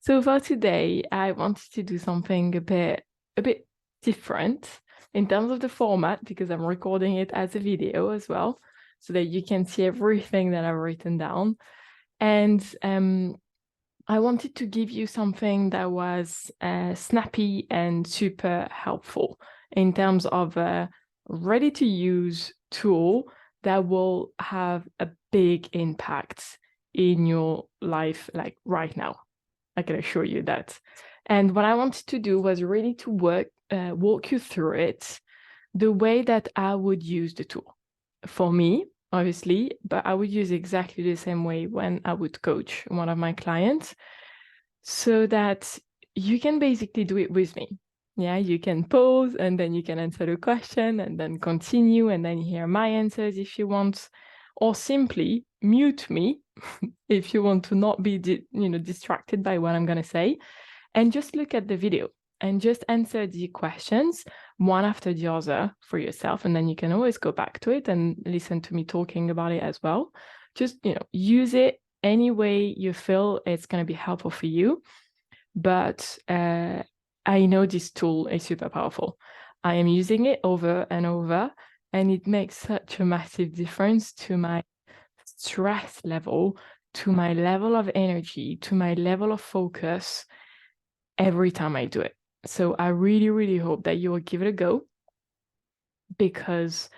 So for today, I wanted to do something a bit different in terms of the format because I'm recording it as a video as well, so that you can see everything that I've written down. And I wanted to give you something that was snappy and super helpful in terms of a ready-to-use tool that will have a big impact in your life, like right now. I can assure you that. And what I wanted to do was really to walk you through it the way that I would use the tool. For me, obviously, but I would use exactly the same way when I would coach one of my clients so that you can basically do it with me. Yeah, you can pause and then you can answer the question and then continue and then hear my answers if you want, or simply mute me if you want to not be distracted by what I'm going to say, and just look at the video and just answer the questions one after the other for yourself. And then you can always go back to it and listen to me talking about it as well. Just, use it any way you feel it's going to be helpful for you. But I know this tool is super powerful. I am using it over and over, and it makes such a massive difference to my stress level, to my level of energy, to my level of focus every time I do it. So I really, really hope that you will give it a go, because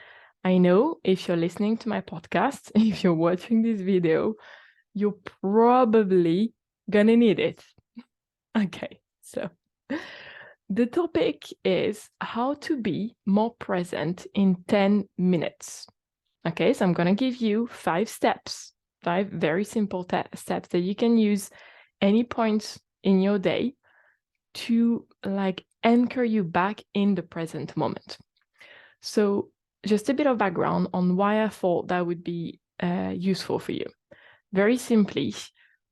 I know if you're listening to my podcast, if you're watching this video, you're probably gonna need it. Okay, so the topic is how to be more present in 10 minutes. Okay, so I'm going to give you 5 steps, 5 very simple steps that you can use any point in your day to anchor you back in the present moment. So just a bit of background on why I thought that would be useful for you. Very simply,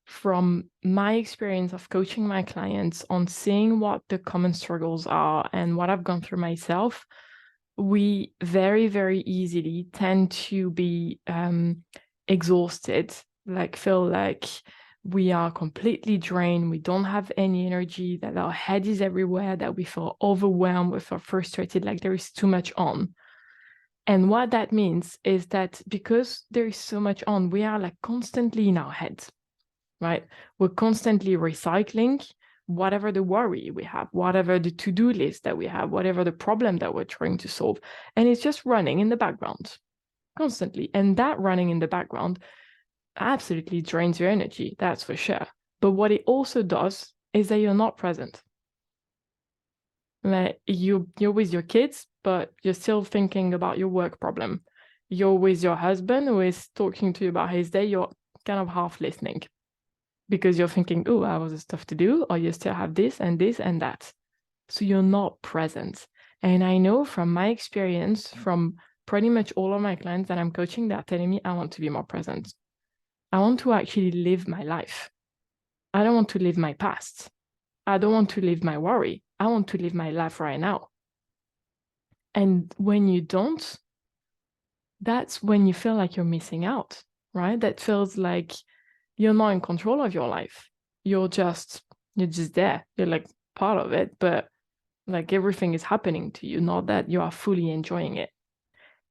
from my experience of coaching my clients on seeing what the common struggles are and what I've gone through myself, we very, very easily tend to be exhausted, feel like we are completely drained, we don't have any energy, that our head is everywhere, that we feel overwhelmed, we feel frustrated, like there is too much on. And what that means is that because there is so much on, we are constantly in our heads, right? We're constantly recycling whatever the worry we have, whatever the to-do list that we have, whatever the problem that we're trying to solve. And it's just running in the background constantly. And that running in the background absolutely drains your energy, that's for sure. But what it also does is that you're not present. Like you're with your kids, but you're still thinking about your work problem. You're with your husband who is talking to you about his day, you're kind of half listening because you're thinking, oh, I was stuff to do, or you still have this and that. So you're not present. And I know from my experience, from pretty much all of my clients that I'm coaching, they're telling me I want to be more present. I want to actually live my life. I don't want to live my past. I don't want to live my worry. I want to live my life right now. And when you don't, that's when you feel like you're missing out, right? That feels like you're not in control of your life. You're just there. You're part of it, but everything is happening to you, not that you are fully enjoying it.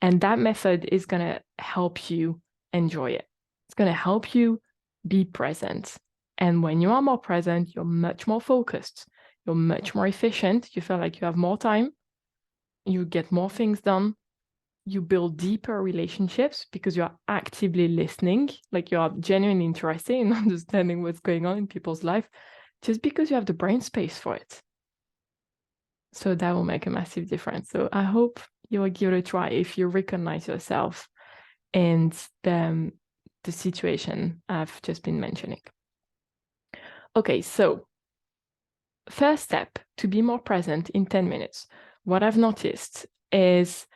And that method is going to help you enjoy it. It's going to help you be present. And when you are more present, you're much more focused. You're much more efficient. You feel like you have more time. You get more things done. You build deeper relationships because you are actively listening, like you are genuinely interested in understanding what's going on in people's life, just because you have the brain space for it. So that will make a massive difference. So I hope you will give it a try if you recognize yourself in the situation I've just been mentioning. Okay, so first step to be more present in 10 minutes. What I've noticed is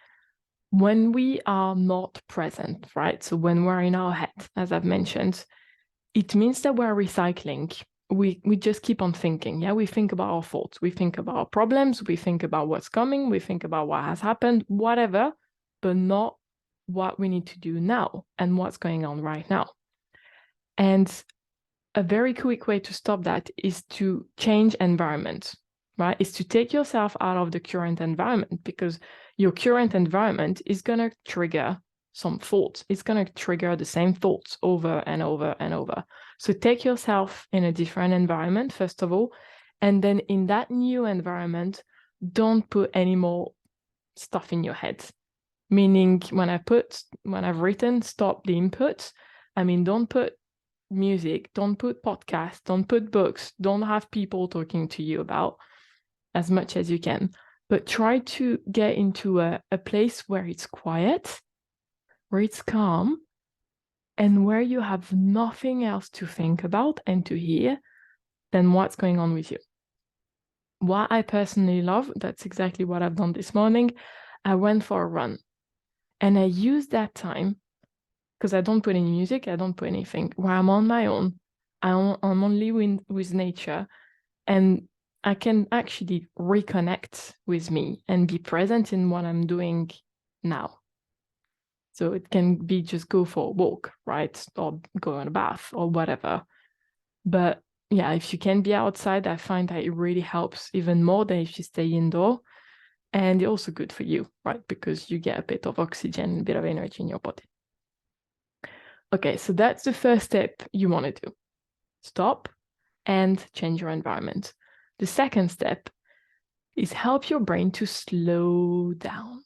when we are not present, right? So when we're in our head, as I've mentioned, it means that we're recycling. We just keep on thinking. Yeah, we think about our thoughts. We think about our problems. We think about what's coming. We think about what has happened, whatever, but not what we need to do now and what's going on right now. And a very quick way to stop that is to change environment, right? Is to take yourself out of the current environment, because your current environment is going to trigger some thoughts. It's going to trigger the same thoughts over and over and over. So take yourself in a different environment, first of all, and then in that new environment, don't put any more stuff in your head. Meaning when I've written stop the input, I mean, don't put music, don't put podcasts, don't put books, don't have people talking to you about as much as you can, but try to get into a place where it's quiet, where it's calm, and where you have nothing else to think about and to hear than what's going on with you. What I personally love, that's exactly what I've done this morning. I went for a run and I used that time, because I don't put any music, I don't put anything, where I'm on my own, I'm only with nature, and I can actually reconnect with me and be present in what I'm doing now. So it can be just go for a walk, right? Or go in a bath or whatever. But yeah, if you can be outside, I find that it really helps even more than if you stay indoor. And it's also good for you, right? Because you get a bit of oxygen, a bit of energy in your body. Okay, so that's the first step you want to do. Stop and change your environment. The second step is help your brain to slow down.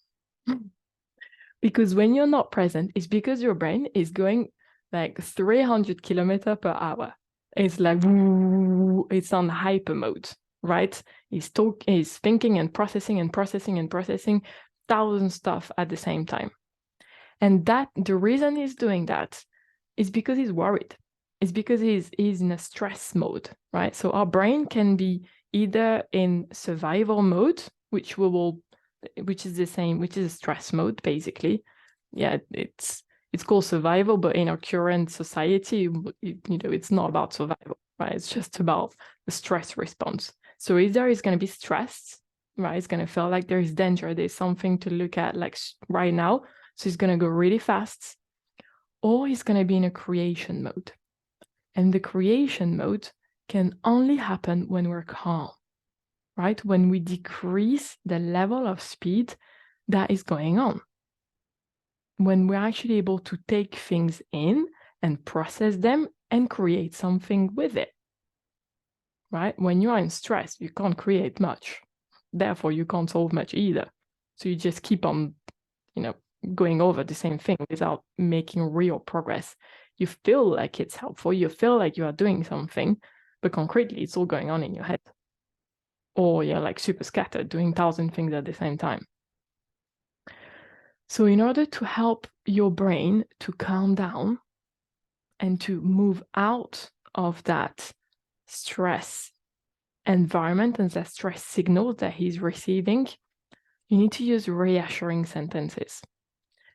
Because when you're not present, it's because your brain is going like 300 kilometers per hour. It's like, it's on hyper mode, right? It's thinking and processing and processing and processing 1,000 stuff at the same time. And that the reason he's doing that is because he's worried. It's because he's in a stress mode, right? So our brain can be either in survival mode, which is a stress mode, basically. Yeah, it's called survival, but in our current society, it's not about survival, right? It's just about the stress response. So either he's going to be stressed, right? It's going to feel like there is danger, there's something to look at, like right now. So he's going to go really fast, or he's going to be in a creation mode. And the creation mode can only happen when we're calm, right? When we decrease the level of speed that is going on. When we're actually able to take things in and process them and create something with it, right? When you are in stress, you can't create much. Therefore, you can't solve much either. So you just keep on, going over the same thing without making real progress. You feel like it's helpful, you feel like you are doing something, but concretely, it's all going on in your head. Or you're like super scattered, doing 1,000 things at the same time. So in order to help your brain to calm down and to move out of that stress environment and that stress signal that he's receiving, you need to use reassuring sentences.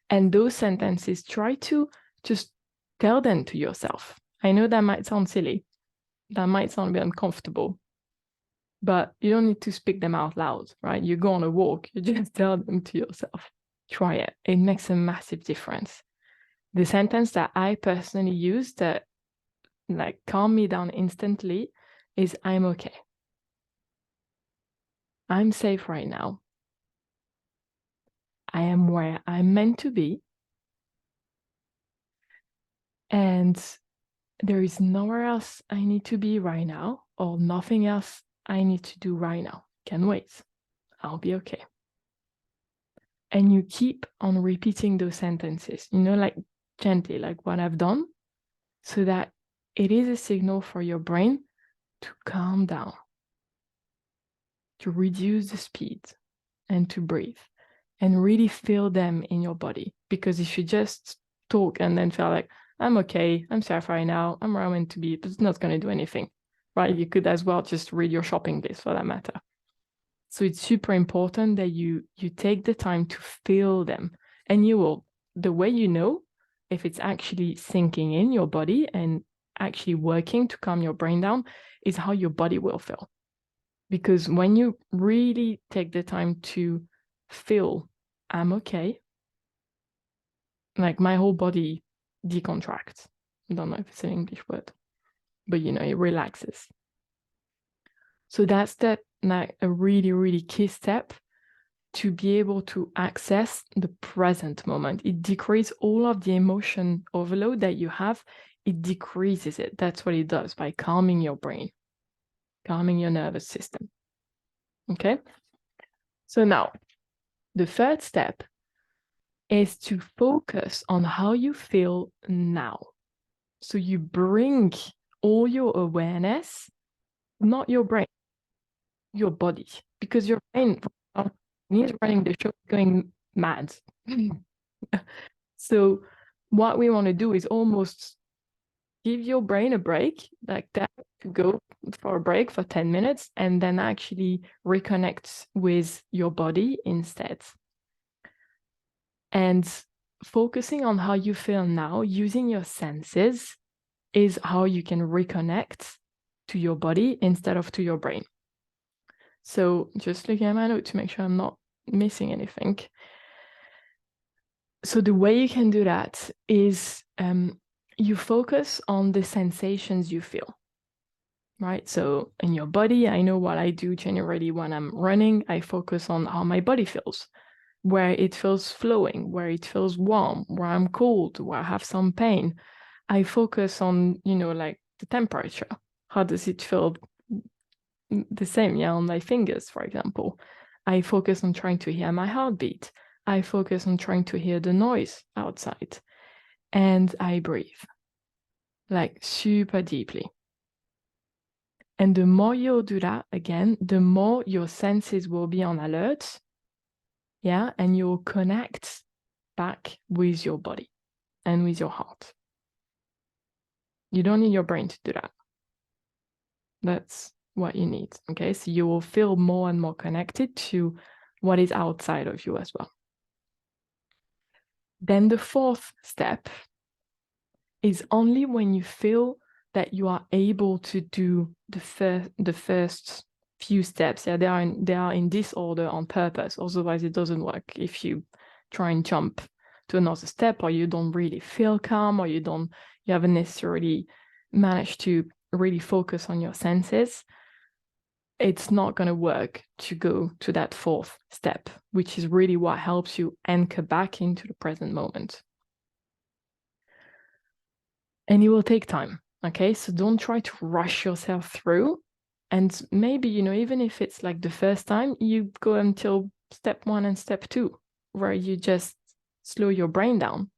And those sentences, try to just tell them to yourself. I know that might sound silly. That might sound a bit uncomfortable, but you don't need to speak them out loud, right? You go on a walk, you just tell them to yourself. Try it. It makes a massive difference. The sentence that I personally use that calm me down instantly is, I'm okay. I'm safe right now. I am where I'm meant to be. And there is nowhere else I need to be right now, or nothing else I need to do right now. Can wait. I'll be okay. And you keep on repeating those sentences, gently, like what I've done, so that it is a signal for your brain to calm down, to reduce the speed, and to breathe, and really feel them in your body. Because if you just talk and then feel like, I'm okay, I'm safe right now, I'm where I'm meant to be, but it's not going to do anything, right? You could as well just read your shopping list for that matter. So it's super important that you take the time to feel them. And the way you know if it's actually sinking in your body and actually working to calm your brain down is how your body will feel. Because when you really take the time to feel, I'm okay, like my whole body decontracts. I don't know if it's an English word, but it relaxes. So that's like a really, really key step to be able to access the present moment. It decreases all of the emotion overload that you have. It decreases it. That's what it does by calming your brain, calming your nervous system. Okay? So now, the third step is to focus on how you feel now. So you bring all your awareness, not your brain, your body, because your brain is running the show, going mad. So what we want to do is almost give your brain a break, like that, to go for a break for 10 minutes and then actually reconnect with your body instead. And focusing on how you feel now, using your senses, is how you can reconnect to your body instead of to your brain. So just looking at my note to make sure I'm not missing anything. So the way you can do that is you focus on the sensations you feel, right? So in your body, I know what I do generally when I'm running. I focus on how my body feels, where it feels flowing, where it feels warm, where I'm cold, where I have some pain. I focus on, like the temperature. How does it feel the same, on my fingers, for example? I focus on trying to hear my heartbeat. I focus on trying to hear the noise outside. And I breathe, like super deeply. And the more you'll do that, again, the more your senses will be on alert, and you'll connect back with your body and with your heart. You don't need your brain to do that. That's what you need, okay? So you will feel more and more connected to what is outside of you as well. Then the fourth step is only when you feel that you are able to do the first few steps. They are in this order on purpose. Otherwise, it doesn't work. If you try and jump to another step, or you don't really feel calm, or you haven't necessarily managed to really focus on your senses, it's not going to work to go to that fourth step, which is really what helps you anchor back into the present moment. And it will take time, okay? So don't try to rush yourself through. And maybe, even if it's like the first time, you go until step 1 and step 2, where you just slow your brain down.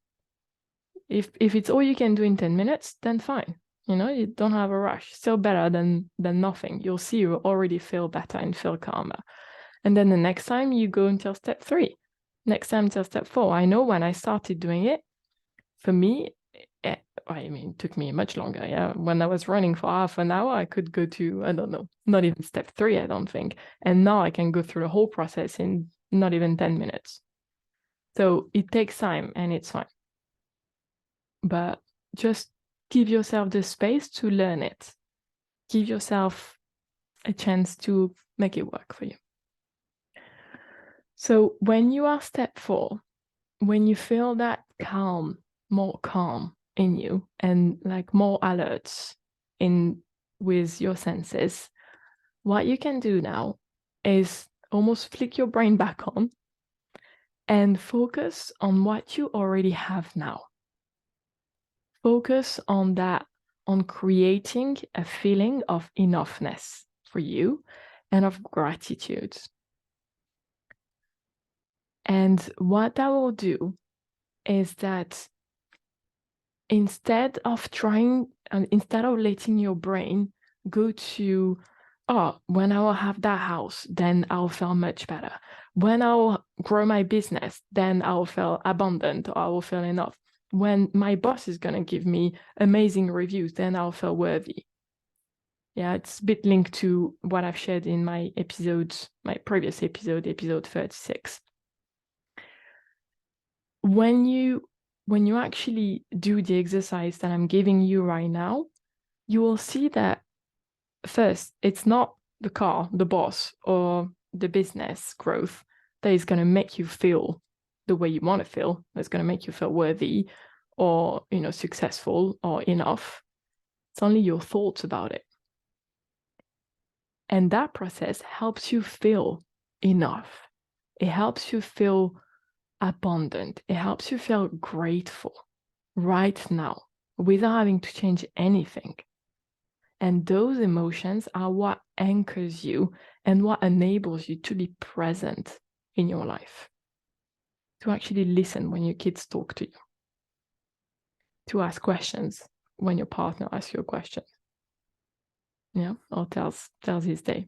If it's all you can do in 10 minutes, then fine. You don't have a rush. Still better than nothing. You'll see you already feel better and feel calmer. And then the next time you go until step 3, next time until step 4. I know when I started doing it, for me, it took me much longer. Yeah, when I was running for half an hour, I could go to, I don't know, not even step 3, I don't think. And now I can go through the whole process in not even 10 minutes. So it takes time and it's fine. But just give yourself the space to learn it. Give yourself a chance to make it work for you. So when you are step 4, when you feel that calm, more calm in you, and like more alerts with your senses, what you can do now is almost flick your brain back on and focus on what you already have now. Focus on that, on creating a feeling of enoughness for you and of gratitude. And what that will do is that instead of letting your brain go to, when I will have that house, then I'll feel much better. When I'll grow my business, then I'll feel abundant, or I will feel enough. When my boss is going to give me amazing reviews, then I'll feel worthy. Yeah, it's a bit linked to what I've shared in my previous episode 36. When you actually do the exercise that I'm giving you right now, you will see that first, it's not the car, the boss, or the business growth that is going to make you feel the way you want to feel, that's going to make you feel worthy or, successful or enough. It's only your thoughts about it. And that process helps you feel enough. It helps you feel abundant. It helps you feel grateful right now without having to change anything. And those emotions are what anchors you and what enables you to be present in your life, to actually listen when your kids talk to you, to ask questions when your partner asks you a question, or tells his day.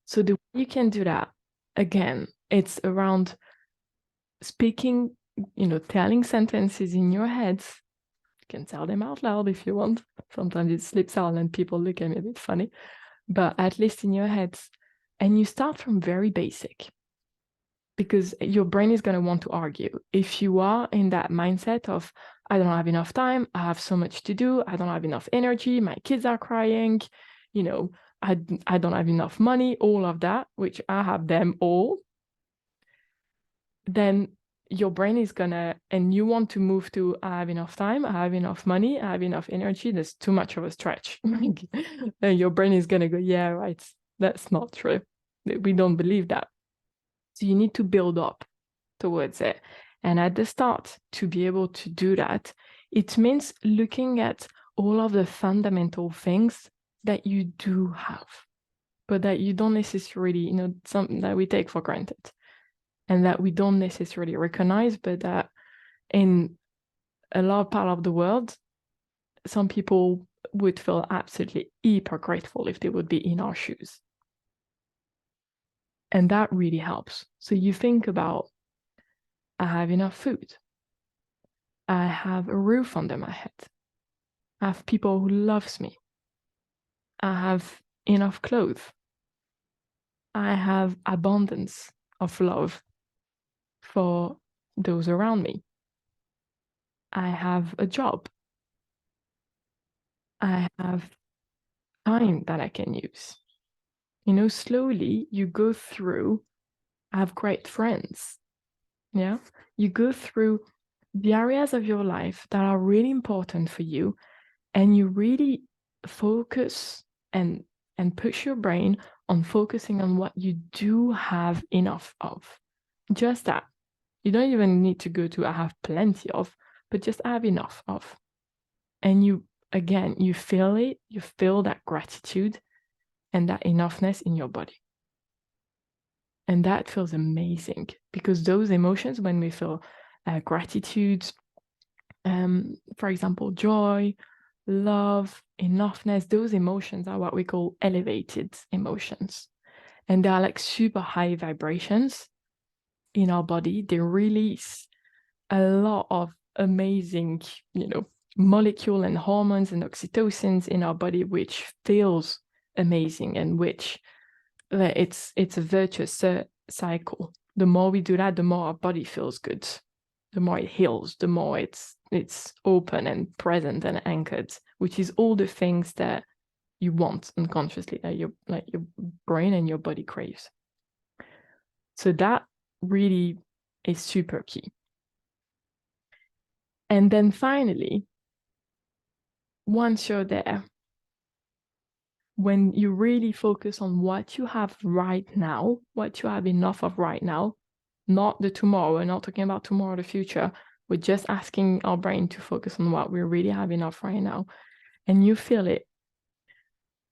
So the way you can do that, again, it's around speaking, telling sentences in your head. You can tell them out loud if you want. Sometimes it slips out and people look at me a bit funny, but at least in your heads. And you start from very basic, because your brain is going to want to argue. If you are in that mindset of, I don't have enough time, I have so much to do, I don't have enough energy, my kids are crying, I don't have enough money, all of that, which I have them all, then your brain is gonna, and you want to move to, I have enough time, I have enough money, I have enough energy, there's too much of a stretch. And your brain is gonna go, yeah, right, that's not true. We don't believe that. So you need to build up towards it. And at the start, to be able to do that, it means looking at all of the fundamental things that you do have, but that you don't necessarily, something that we take for granted and that we don't necessarily recognize, but that in a large part of the world, some people would feel absolutely hyper grateful if they would be in our shoes. And that really helps. So you think about, I have enough food. I have a roof under my head. I have people who loves me. I have enough clothes. I have abundance of love for those around me. I have a job. I have time that I can use. Slowly you go through, I have great friends. Yeah. You go through the areas of your life that are really important for you, and you really focus and push your brain on focusing on what you do have enough of. Just that. You don't even need to go to I have plenty of, but just I have enough of. And you feel it, you feel that gratitude and that enoughness in your body. And that feels amazing, because those emotions, when we feel gratitude, for example, joy, love, enoughness, those emotions are what we call elevated emotions. And they are like super high vibrations in our body. They release a lot of amazing, molecule and hormones and oxytocins in our body, which feels amazing, and which it's a virtuous cycle. The more we do that, the more our body feels good. The more it heals, the more it's open and present and anchored, which is all the things that you want unconsciously, that your brain and your body craves. So that really is super key. And then finally, once you're there, when you really focus on what you have right now, what you have enough of right now, not the tomorrow, we're not talking about tomorrow or the future, we're just asking our brain to focus on what we really have enough right now, and you feel it,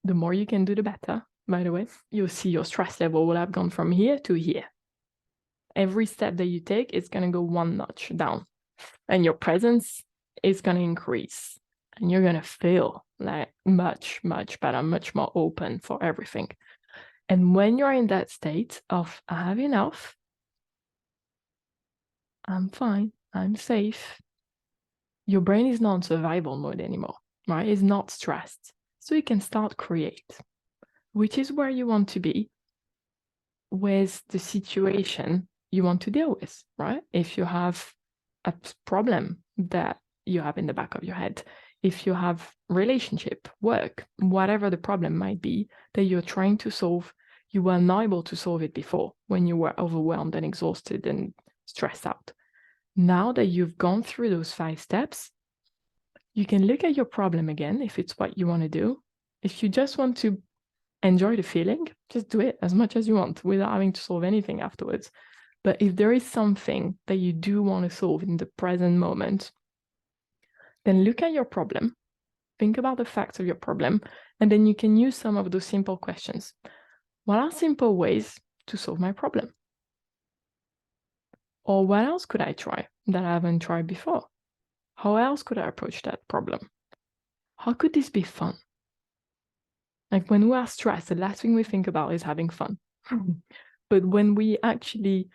the more you can do, the better. By the way, you'll see your stress level will have gone from here to here. Every step that you take, it's going to go one notch down, and your presence is going to increase, and you're going to feel like much, much better, much more open for everything. And when you're in that state of, I have enough, I'm fine, I'm safe, your brain is not in survival mode anymore, right? It's not stressed. So you can start create, which is where you want to be with the situation you want to deal with, right? If you have a problem that you have in the back of your head, if you have relationship, work, whatever the problem might be that you're trying to solve, you were not able to solve it before when you were overwhelmed and exhausted and stressed out. Now that you've gone through those 5 steps, You can look at your problem again if it's what you want to do. If you just want to enjoy the feeling, just do it as much as you want without having to solve anything afterwards. But if there is something that you do want to solve in the present moment, then look at your problem, think about the facts of your problem, and then you can use some of those simple questions. What are simple ways to solve my problem? Or what else could I try that I haven't tried before? How else could I approach that problem? How could this be fun? Like when we are stressed, the last thing we think about is having fun. But when we actually,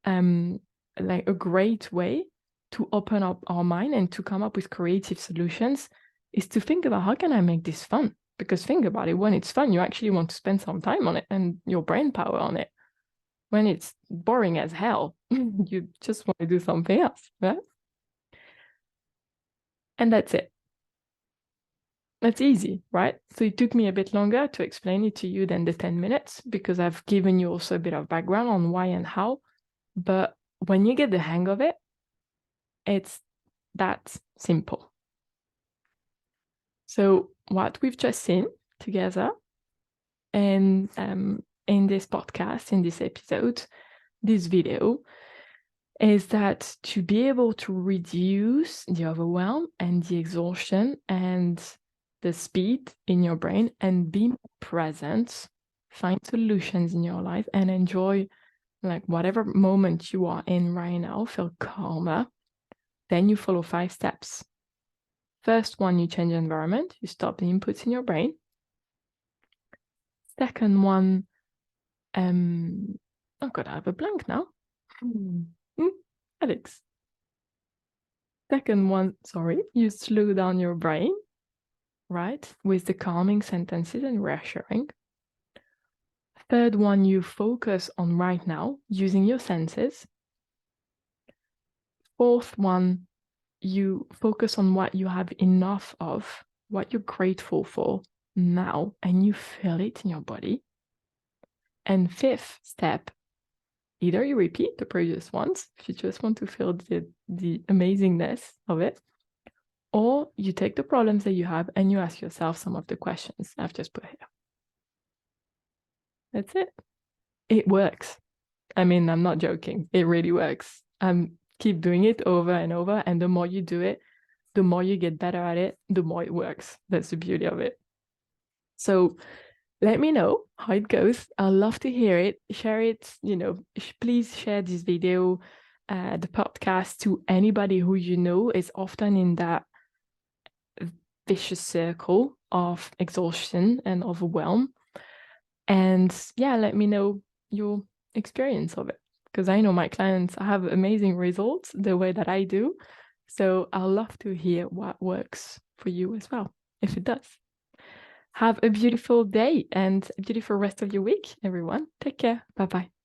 like a great way to open up our mind and to come up with creative solutions is to think about how can I make this fun? Because think about it, when it's fun, you actually want to spend some time on it and your brain power on it. When it's boring as hell, you just want to do something else, right? And that's it. That's easy, right? So it took me a bit longer to explain it to you than the 10 minutes because I've given you also a bit of background on why and how. But when you get the hang of it, it's that simple. So what we've just seen together and in this podcast, in this episode, this video, is that to be able to reduce the overwhelm and the exhaustion and the speed in your brain and be present, find solutions in your life and enjoy like whatever moment you are in right now, feel calmer, then you follow 5 steps. First one, you change the environment, you stop the inputs in your brain. Second one, oh God, I have a blank now. Alix. Second one, sorry, you slow down your brain, right? With the calming sentences and reassuring. Third one, you focus on right now using your senses. Fourth one, you focus on what you have enough of, what you're grateful for now, and you feel it in your body. And fifth step, either you repeat the previous ones if you just want to feel the amazingness of it, or you take the problems that you have and you ask yourself some of the questions I've just put here. That's it. It works. I mean, I'm not joking. It really works. Keep doing it over and over. And the more you do it, the more you get better at it, the more it works. That's the beauty of it. So let me know how it goes. I'd love to hear it. Share it, please share this video, the podcast to anybody who you know is often in that vicious circle of exhaustion and overwhelm. And yeah, let me know your experience of it. Because I know my clients have amazing results the way that I do. So I'd love to hear what works for you as well, if it does. Have a beautiful day and a beautiful rest of your week, everyone. Take care. Bye-bye.